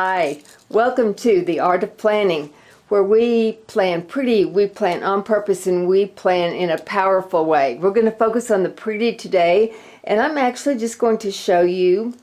Hi, welcome to The Art of Planning, where we plan pretty, we plan on purpose, and we plan in a powerful way. We're going to focus on the pretty today, and I'm actually just going to show you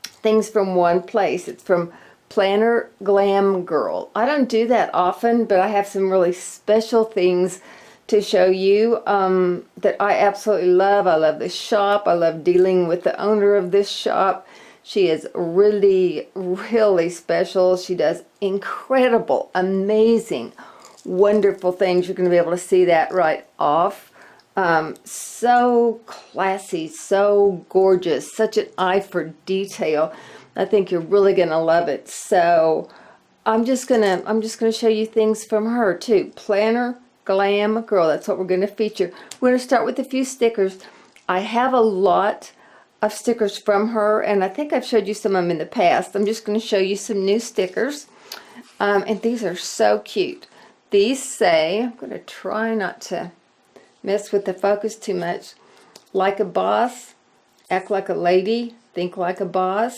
things from one place. It's from PlannerGlamGirl. I don't do that often, but I have some really special things to show you that I absolutely love. I love this shop. I love dealing with the owner of this shop. She is really, really special. She does incredible, amazing, wonderful things. You're going to be able to see that right off. So classy, so gorgeous, such an eye for detail. I think you're really going to love it. So I'm just gonna show you things from her too. PlannerGlamGirl. That's what we're going to feature. We're going to start with a few stickers. I have a lot of stickers from her, and I think I've showed you some of them in the past. I'm just going to show you some new stickers, and these are so cute. These say, I'm going to try not to mess with the focus too much, like a boss, act like a lady, think like a boss.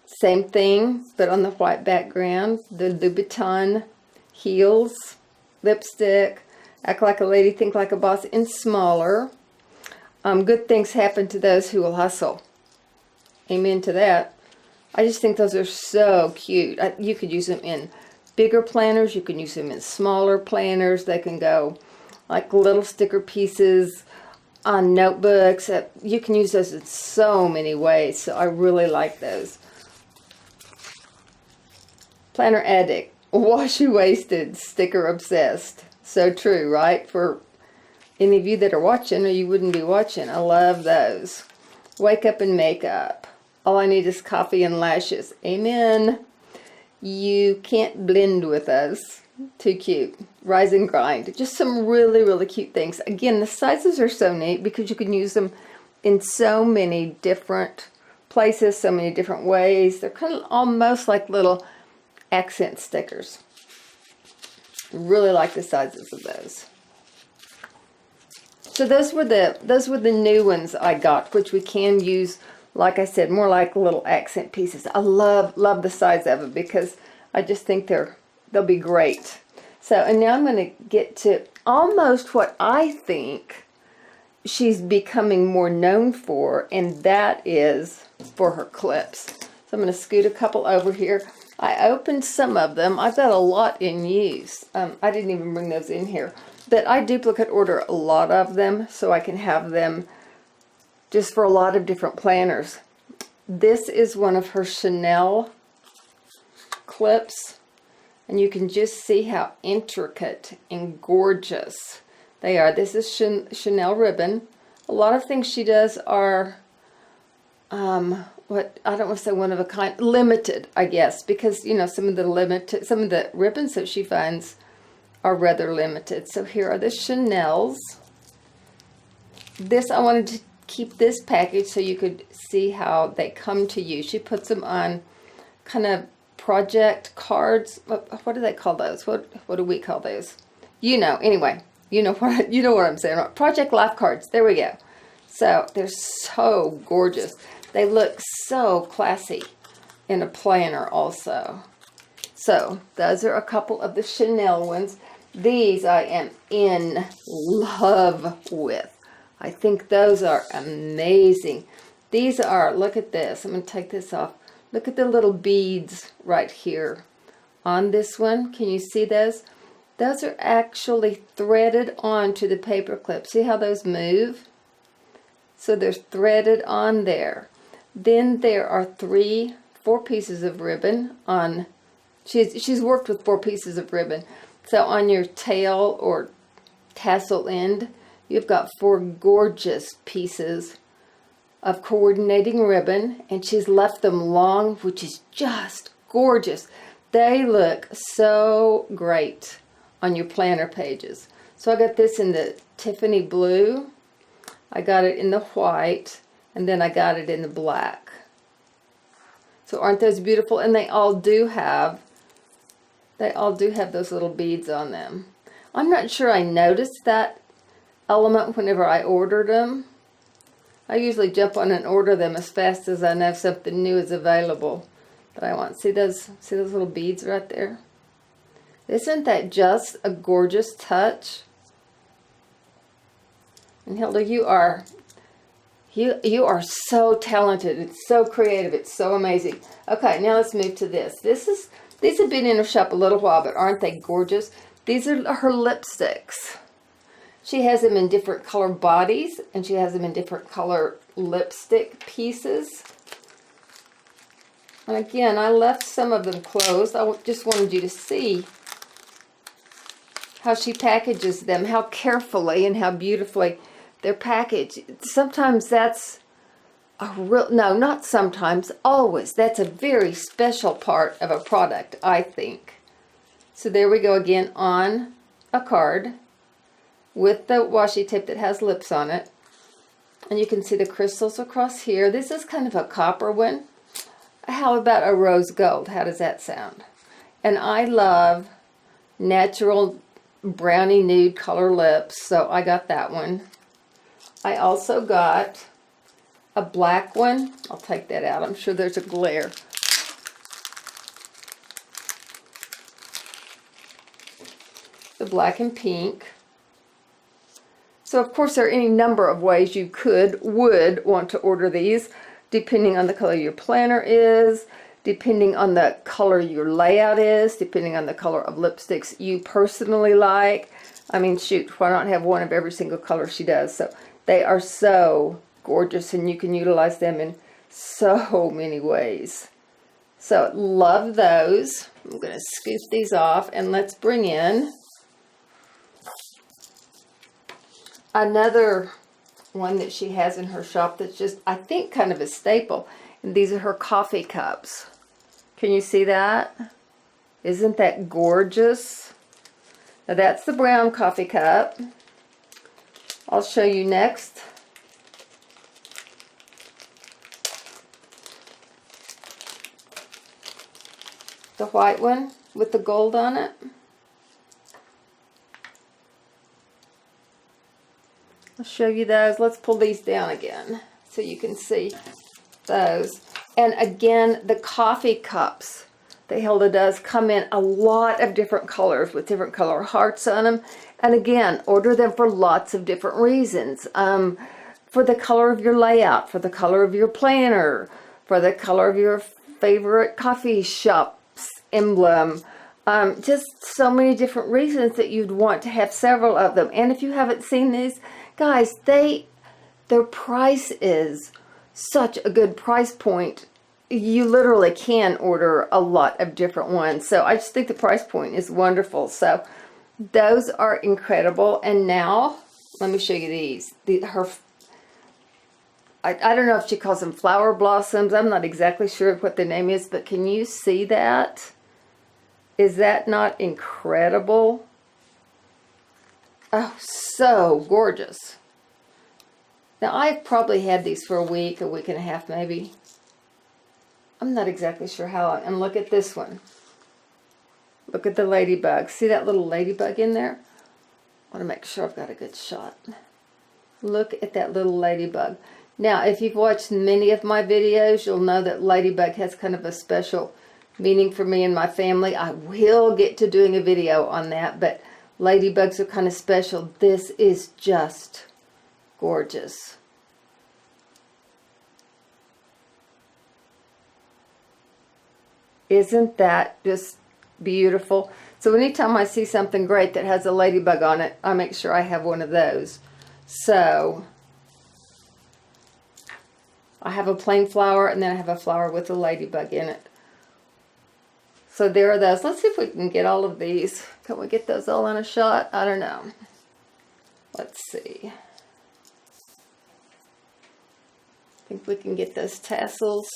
Same thing, but on the white background. The Louboutin heels, lipstick, act like a lady, think like a boss, in smaller. Good things happen to those who will hustle. Amen to that. I just think those are so cute. You could use them in bigger planners. You can use them in smaller planners. They can go like little sticker pieces on notebooks. You can use those in so many ways. So I really like those. Planner Addict. Washi-wasted, sticker obsessed. So true, right? For any of you that are watching, or you wouldn't be watching. I love those. Wake up and makeup. All I need is coffee and lashes. Amen. You can't blend with us. Too cute. Rise and grind. Just some really, really cute things. Again, the sizes are so neat because you can use them in so many different places, so many different ways. They're kind of almost like little accent stickers. Really like the sizes of those. So those were the new ones I got, which we can use, like I said, more like little accent pieces. I love the size of them because I just think they'll be great. So, and now I'm going to get to almost what I think she's becoming more known for, and that is for her clips. So I'm going to scoot a couple over here. I opened some of them. I've got a lot in use. I didn't even bring those in here. But I duplicate order a lot of them so I can have them just for a lot of different planners. This is one of her Chanel clips, and you can just see how intricate and gorgeous they are. This is Chanel ribbon. A lot of things she does are what I don't want to say one of a kind, limited, I guess, because you know some of the ribbons that she finds are rather limited. So here are the Chanels. This, I wanted to keep this package so you could see how they come to you. She puts them on kind of project cards. What do they call those? What do we call those? You know, anyway, you know what I'm saying. Project life cards. There we go. So they're so gorgeous. They look so classy in a planner also. So those are a couple of the Chanel ones. These I am in love with. I think those are amazing. These are, look at this. I'm going to take this off. Look at the little beads right here on this one. Can you see those? Those are actually threaded onto the paper clip. See how those move? So they're threaded on there. Then there are 4 pieces of ribbon on. She's worked with 4 pieces of ribbon. So on your tail or tassel end, you've got 4 gorgeous pieces of coordinating ribbon, and she's left them long, which is just gorgeous. They look so great on your planner pages. So I got this in the Tiffany blue, I got it in the white, and then I got it in the black. So aren't those beautiful? And they all do have those little beads on them. I'm not sure I noticed that element whenever I ordered them. I usually jump on and order them as fast as I know something new is available. that I want. See those little beads right there? Isn't that just a gorgeous touch? And Hilda, you are so talented. It's so creative. It's so amazing. Okay, now let's move to this. These have been in her shop a little while, but aren't they gorgeous? These are her lipsticks. She has them in different color bodies, and she has them in different color lipstick pieces. And again, I left some of them closed. I just wanted you to see how she packages them, how carefully and how beautifully they're packaged. Sometimes that's no, not sometimes, always. That's a very special part of a product, I think. So there we go again on a card with the washi tape that has lips on it. And you can see the crystals across here. This is kind of a copper one. How about a rose gold? How does that sound? And I love natural brownie nude color lips, so I got that one. I also got a black one. I'll take that out. I'm sure there's a glare. The black and pink. So of course there are any number of ways you would want to order these, depending on the color your planner is, depending on the color your layout is, depending on the color of lipsticks you personally like. I mean, shoot, why not have one of every single color she does? So they are so gorgeous, and you can utilize them in so many ways. So love those. I'm going to scoop these off, and let's bring in another one that she has in her shop that's just, I think, kind of a staple. And these are her coffee cups. Can you see that? Isn't that gorgeous? Now that's the brown coffee cup. I'll show you next. The white one with the gold on it. I'll show you those. Let's pull these down again so you can see those. And again, the coffee cups that Hilda does come in a lot of different colors with different color hearts on them. And again, order them for lots of different reasons. For the color of your layout, for the color of your planner, for the color of your favorite coffee shop's emblem. Just so many different reasons that you'd want to have several of them. And if you haven't seen these, guys, their price is such a good price point. You literally can order a lot of different ones. So I just think the price point is wonderful. So those are incredible. And now let me show you these. I don't know if she calls them flower blossoms. I'm not exactly sure what the name is, but can you see that? Is that not incredible? Oh, so gorgeous. Now, I've probably had these for a week and a half maybe. I'm not exactly sure how long. And look at this one. Look at the ladybug. See that little ladybug in there? I want to make sure I've got a good shot. Look at that little ladybug. Now, if you've watched many of my videos, you'll know that ladybug has kind of a special meaning for me and my family. I will get to doing a video on that, but ladybugs are kind of special. This is just gorgeous. Isn't that just beautiful? So anytime I see something great that has a ladybug on it, I make sure I have one of those. So I have a plain flower, and then I have a flower with a ladybug in it. So there are those. Let's see if we can get all of these. Can we get those all in a shot? I don't know. Let's see. I think we can get those tassels.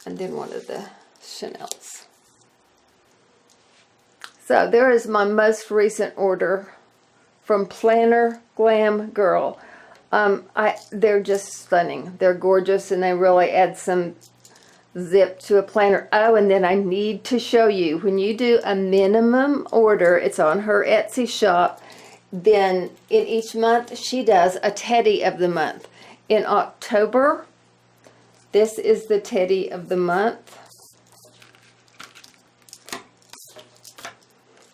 And then one of the Chanels. So there is my most recent order from PlannerGlamGirl. They're just stunning. They're gorgeous, and they really add some zip to a planner. Oh, and then I need to show you, when you do a minimum order, it's on her Etsy shop, then in each month she does a teddy of the month. In October, This is the Teddy of the Month.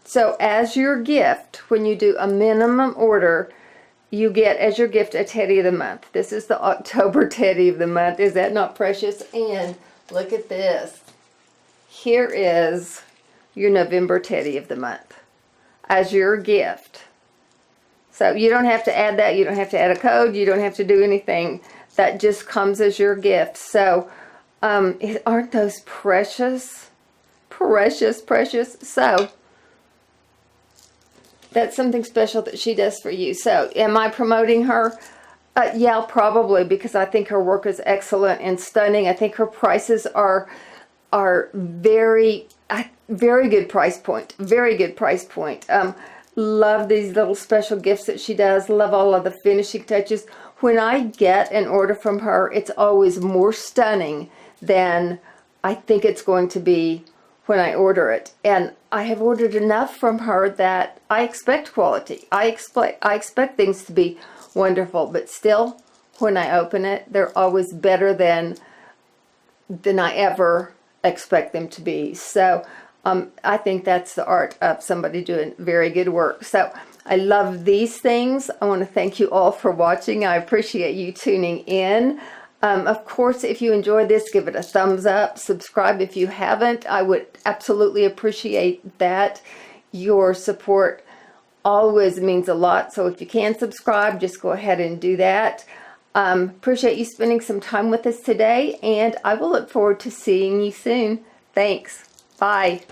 So as your gift, when you do a minimum order, you get as your gift a Teddy of the Month. This is the October Teddy of the Month. Is that not precious? And look at this. Here is your November Teddy of the Month as your gift. So you don't have to add that. You don't have to add a code. You don't have to do anything. That just comes as your gift. So aren't those precious? Precious, precious. So that's something special that she does for you. So am I promoting her? Yeah, probably, because I think her work is excellent and stunning. I think her prices are very good price point. Very good price point. Love these little special gifts that she does. Love all of the finishing touches. When I get an order from her, it's always more stunning than I think it's going to be when I order it. And I have ordered enough from her that I expect quality. I expect things to be wonderful, but still, when I open it, they're always better than I ever expect them to be. So I think that's the art of somebody doing very good work. So I love these things. I want to thank you all for watching. I appreciate you tuning in. Of course, if you enjoyed this, give it a thumbs up. Subscribe if you haven't. I would absolutely appreciate that. Your support always means a lot. So if you can subscribe, just go ahead and do that. Appreciate you spending some time with us today, and I will look forward to seeing you soon. Thanks. Bye.